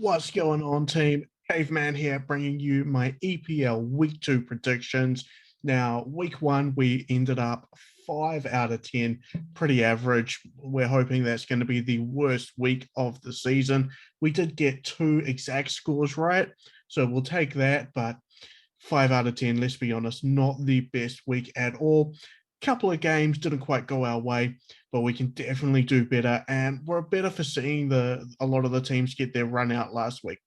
What's going on, team? Caveman here, bringing you my EPL Week 2 predictions. Now, Week 1, we ended up 5 out of 10, pretty average. We're hoping that's going to be the worst week of the season. We did get 2 exact scores right, so we'll take that, but 5 out of 10, let's be honest, not the best week at all. Couple of games didn't quite go our way, but we can definitely do better, and we're better for seeing a lot of the teams get their run out last week.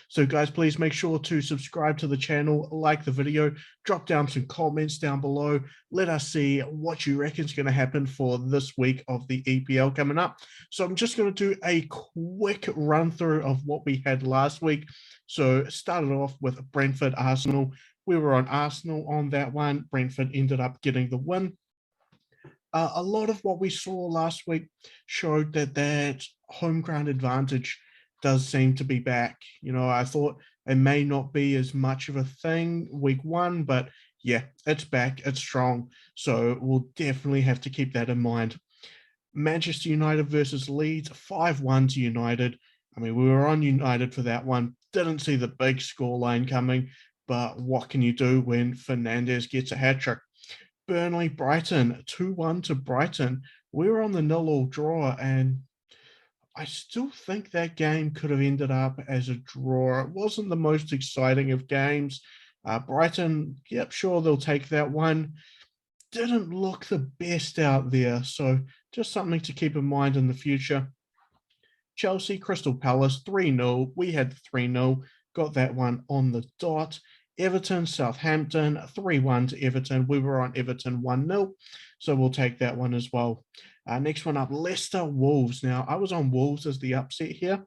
So guys, please make sure to subscribe to the channel, like the video, drop down some comments down below. Let us see what you reckon is going to happen for this week of the EPL coming up. So I'm just going to do a quick run through of what we had last week. So started off with Brentford Arsenal. We were on Arsenal on that one. Brentford ended up getting the win. A lot of what we saw last week showed that home ground advantage does seem to be back. You know, I thought it may not be as much of a thing week 1, but yeah, it's back, it's strong. So we'll definitely have to keep that in mind. Manchester United versus Leeds, 5-1 to United. I mean, we were on United for that one. Didn't see the big scoreline coming, but what can you do when Fernandes gets a hat-trick? Burnley, Brighton, 2-1 to Brighton. We were on the 0-0 draw, and I still think that game could have ended up as a draw. It wasn't the most exciting of games. Brighton, yep, sure, they'll take that one. Didn't look the best out there, so just something to keep in mind in the future. Chelsea, Crystal Palace, 3-0. We had 3-0, got that one on the dot. Everton, Southampton, 3-1 to Everton. We were on Everton 1-0, so we'll take that one as well. Next one up, Leicester, Wolves. Now, I was on Wolves as the upset here.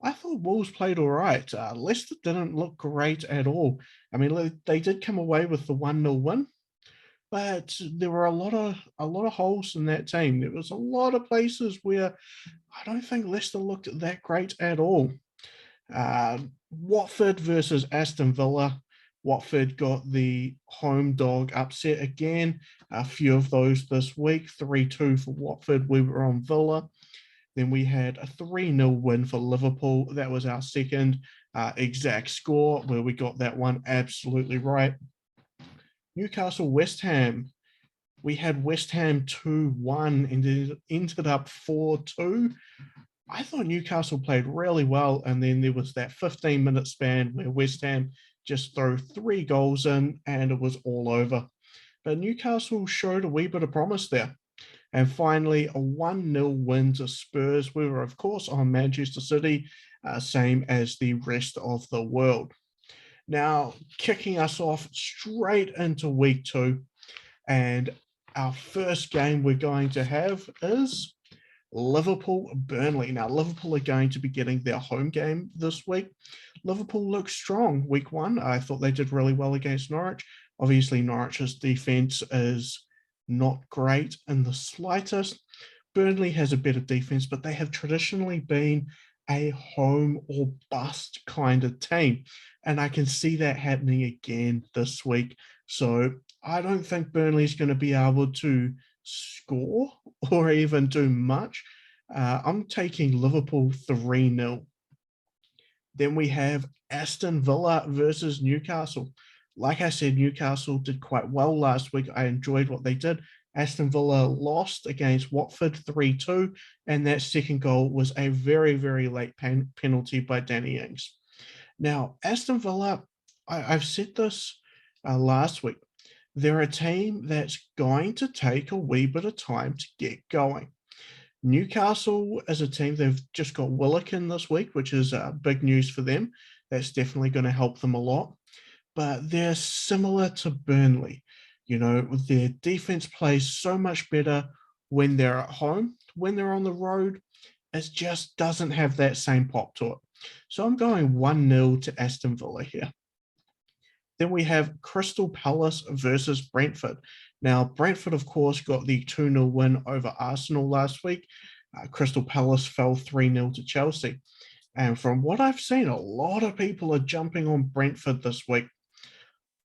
I thought Wolves played all right. Leicester didn't look great at all. I mean, they did come away with the 1-0 win, but there were a lot of holes in that team. There was a lot of places where I don't think Leicester looked that great at all. Watford versus Aston Villa. Watford got the home dog upset again. A few of those this week. 3-2 for Watford. We were on Villa. Then we had a 3-0 win for Liverpool. That was our second exact score, where we got that one absolutely right. Newcastle, West Ham. We had West Ham 2-1 and it ended up 4-2. I thought Newcastle played really well, and then there was that 15-minute span where West Ham just threw 3 goals in and it was all over. But Newcastle showed a wee bit of promise there. And finally, a 1-0 win to Spurs. We were, of course, on Manchester City, same as the rest of the world. Now, kicking us off straight into week 2, and our first game we're going to have is Liverpool Burnley. Now, Liverpool are going to be getting their home game this week. Liverpool looks strong week 1. I thought they did really well against Norwich. Obviously, Norwich's defense is not great in the slightest. Burnley has a better defense, but they have traditionally been a home or bust kind of team. And I can see that happening again this week. So I don't think Burnley's going to be able to score or even do much. I'm taking Liverpool 3-0. Then we have Aston Villa versus Newcastle. Like I said, Newcastle did quite well last week. I enjoyed what they did. Aston Villa lost against Watford 3-2, and that second goal was a very, very late penalty by Danny Ings. Now, Aston Villa, I've said this last week, they're a team that's going to take a wee bit of time to get going. Newcastle as a team, they've just got Willokin this week, which is big news for them. That's definitely going to help them a lot. But they're similar to Burnley. You know, their defense plays so much better when they're at home. When they're on the road, it just doesn't have that same pop to it. So I'm going 1-0 to Aston Villa here. Then we have Crystal Palace versus Brentford. Now, Brentford, of course, got the 2-0 win over Arsenal last week. Crystal Palace fell 3-0 to Chelsea. And from what I've seen, a lot of people are jumping on Brentford this week.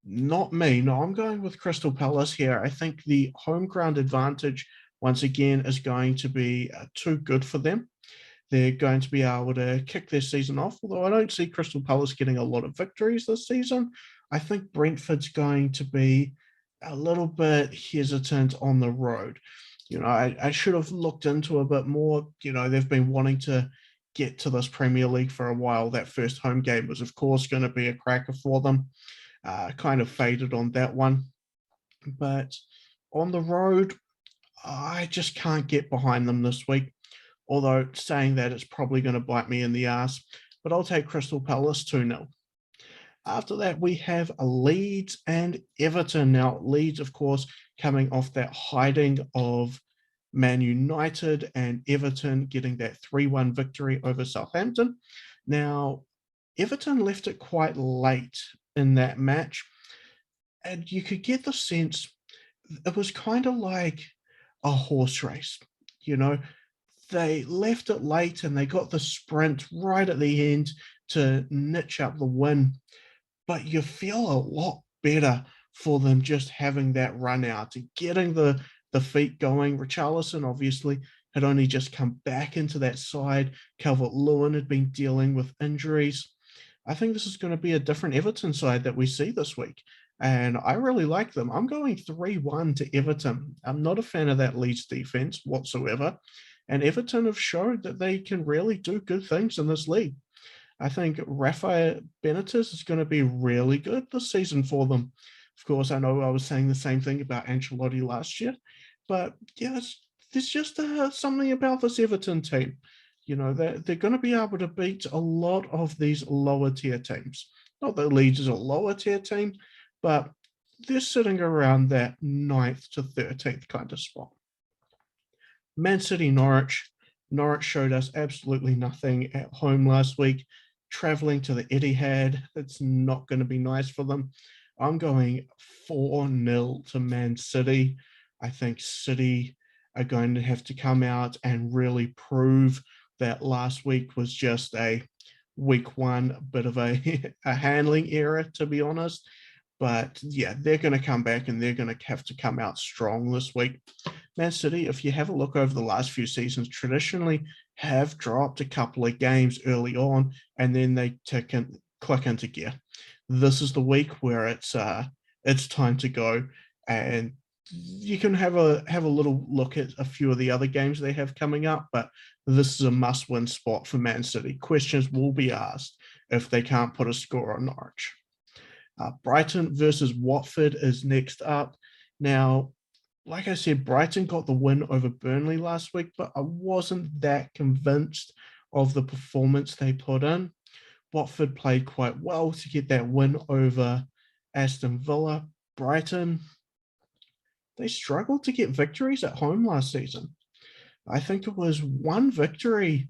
Not me. No, I'm going with Crystal Palace here. I think the home ground advantage, once again, is going to be too good for them. they're going to be able to kick their season off, although I don't see Crystal Palace getting a lot of victories this season. I think Brentford's going to be a little bit hesitant on the road. I should have looked into a bit more. They've been wanting to get to this Premier League for a while. That first home game was, of course, going to be a cracker for them. Kind of faded on that one. But on the road, I just can't get behind them this week. Although saying that, it's probably going to bite me in the ass. But I'll take Crystal Palace 2-0. After that, we have Leeds and Everton. Now, Leeds, of course, coming off that hiding of Man United, and Everton getting that 3-1 victory over Southampton. Now, Everton left it quite late in that match, and you could get the sense it was kind of like a horse race. They left it late and they got the sprint right at the end to niche up the win. But you feel a lot better for them just having that run out and getting the feet going. Richarlison obviously had only just come back into that side. Calvert-Lewin had been dealing with injuries. I think this is going to be a different Everton side that we see this week, and I really like them. I'm going 3-1 to Everton. I'm not a fan of that Leeds defense whatsoever, and Everton have showed that they can really do good things in this league. I think Rafael Benitez is going to be really good this season for them. Of course, I know I was saying the same thing about Ancelotti last year, but yeah, there's just something about this Everton team. They're going to be able to beat a lot of these lower tier teams. Not that Leeds is a lower tier team, but they're sitting around that 9th to 13th kind of spot. Man City Norwich. Norwich showed us absolutely nothing at home last week. Traveling to the Etihad, it's not going to be nice for them. I'm going 4-0 to Man City. I think City are going to have to come out and really prove that last week was just a week one bit of a handling error, to be honest. But yeah, they're going to come back and they're going to have to come out strong this week. Man City, if you have a look over the last few seasons, traditionally have dropped a couple of games early on, and then they click into gear. This is the week where it's time to go, and you can have a little look at a few of the other games they have coming up, but this is a must-win spot for Man City. Questions will be asked if they can't put a score on Norwich. Brighton versus Watford is next up. Now, like I said, Brighton got the win over Burnley last week, but I wasn't that convinced of the performance they put in. Watford played quite well to get that win over Aston Villa. Brighton, they struggled to get victories at home last season. I think it was one victory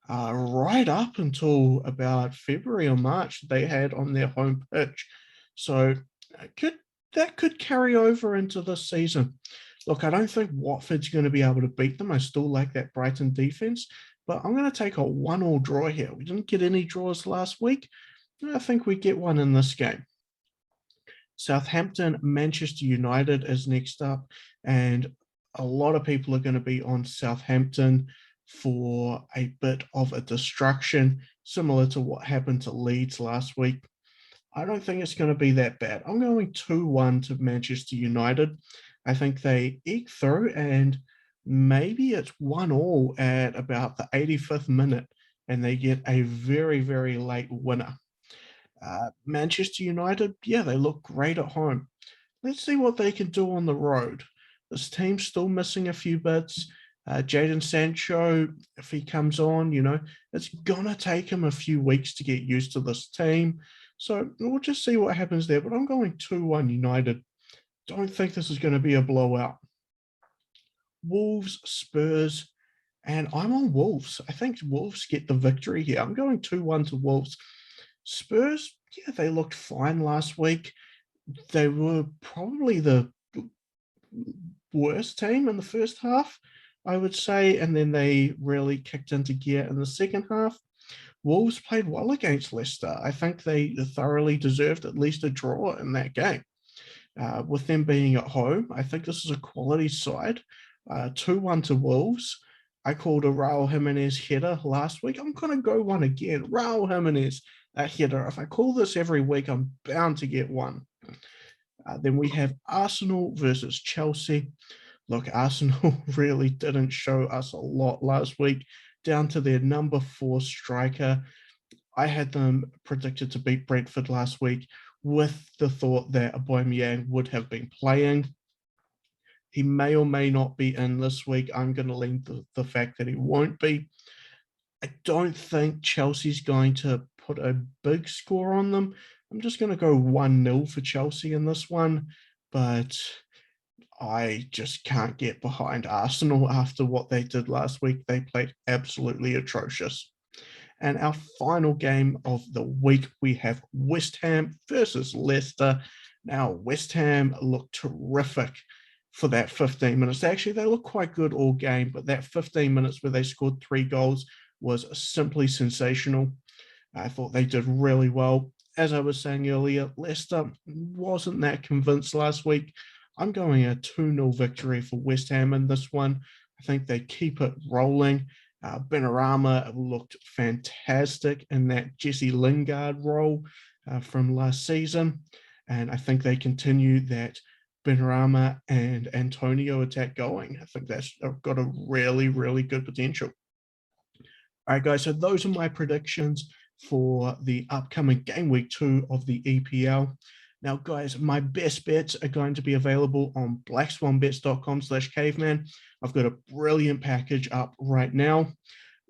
right up until about February or March they had on their home pitch. So that could carry over into this season. Look, I don't think Watford's going to be able to beat them. I still like that Brighton defense, but I'm going to take a 1-1 draw here. We didn't get any draws last week. I think we get one in this game. Southampton, Manchester United is next up, and a lot of people are going to be on Southampton for a bit of a distraction, similar to what happened to Leeds last week. I don't think it's going to be that bad. I'm going 2-1 to Manchester United. I think they eke through, and maybe it's 1-1 at about the 85th minute, and they get a very, very late winner. Manchester United, yeah, they look great at home. Let's see what they can do on the road. This team's still missing a few bits. Jadon Sancho, if he comes on, it's going to take him a few weeks to get used to this team. So we'll just see what happens there. But I'm going 2-1 United. Don't think this is going to be a blowout. Wolves, Spurs, and I'm on Wolves. I think Wolves get the victory here. I'm going 2-1 to Wolves. Spurs, yeah, they looked fine last week. They were probably the worst team in the first half, I would say, and then they really kicked into gear in the second half. Wolves played well against Leicester. I think they thoroughly deserved at least a draw in that game. With them being at home, I think this is a quality side. 2-1 to Wolves. I called a Raul Jimenez header last week. I'm going to go one again. Raul Jimenez, that header. If I call this every week, I'm bound to get one. Then we have Arsenal versus Chelsea. Look, Arsenal really didn't show us a lot last week, down to their number 4 striker. I had them predicted to beat Brentford last week with the thought that Aubameyang would have been playing. He may or may not be in this week. I'm going to lean the fact that he won't be. I don't think Chelsea's going to put a big score on them. I'm just going to go 1-0 for Chelsea in this one, but I just can't get behind Arsenal after what they did last week. They played absolutely atrocious. And our final game of the week, we have West Ham versus Leicester. Now, West Ham looked terrific for that 15 minutes. Actually, they looked quite good all game, but that 15 minutes where they scored 3 goals was simply sensational. I thought they did really well. As I was saying earlier, Leicester wasn't that convinced last week. I'm going a 2-0 victory for West Ham in this one. I think they keep it rolling. Benrahma looked fantastic in that Jesse Lingard role from last season. And I think they continue that Benrahma and Antonio attack going. I think that's got a really, really good potential. All right, guys, so those are my predictions for the upcoming game week 2 of the EPL. Now, guys, my best bets are going to be available on blackswanbets.com/caveman. I've got a brilliant package up right now.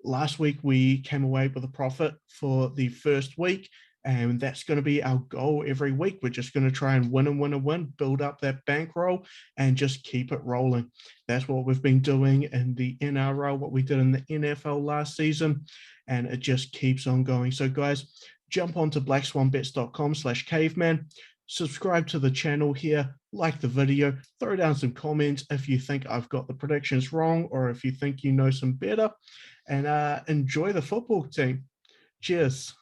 Last week, we came away with a profit for the first week, and that's going to be our goal every week. We're just going to try and win and win and win, build up that bankroll, and just keep it rolling. That's what we've been doing in the NRL, what we did in the NFL last season, and it just keeps on going. So, guys, jump onto blackswanbets.com/caveman. Subscribe to the channel here, like the video, throw down some comments if you think I've got the predictions wrong or if you think you know some better, and enjoy the football team. Cheers.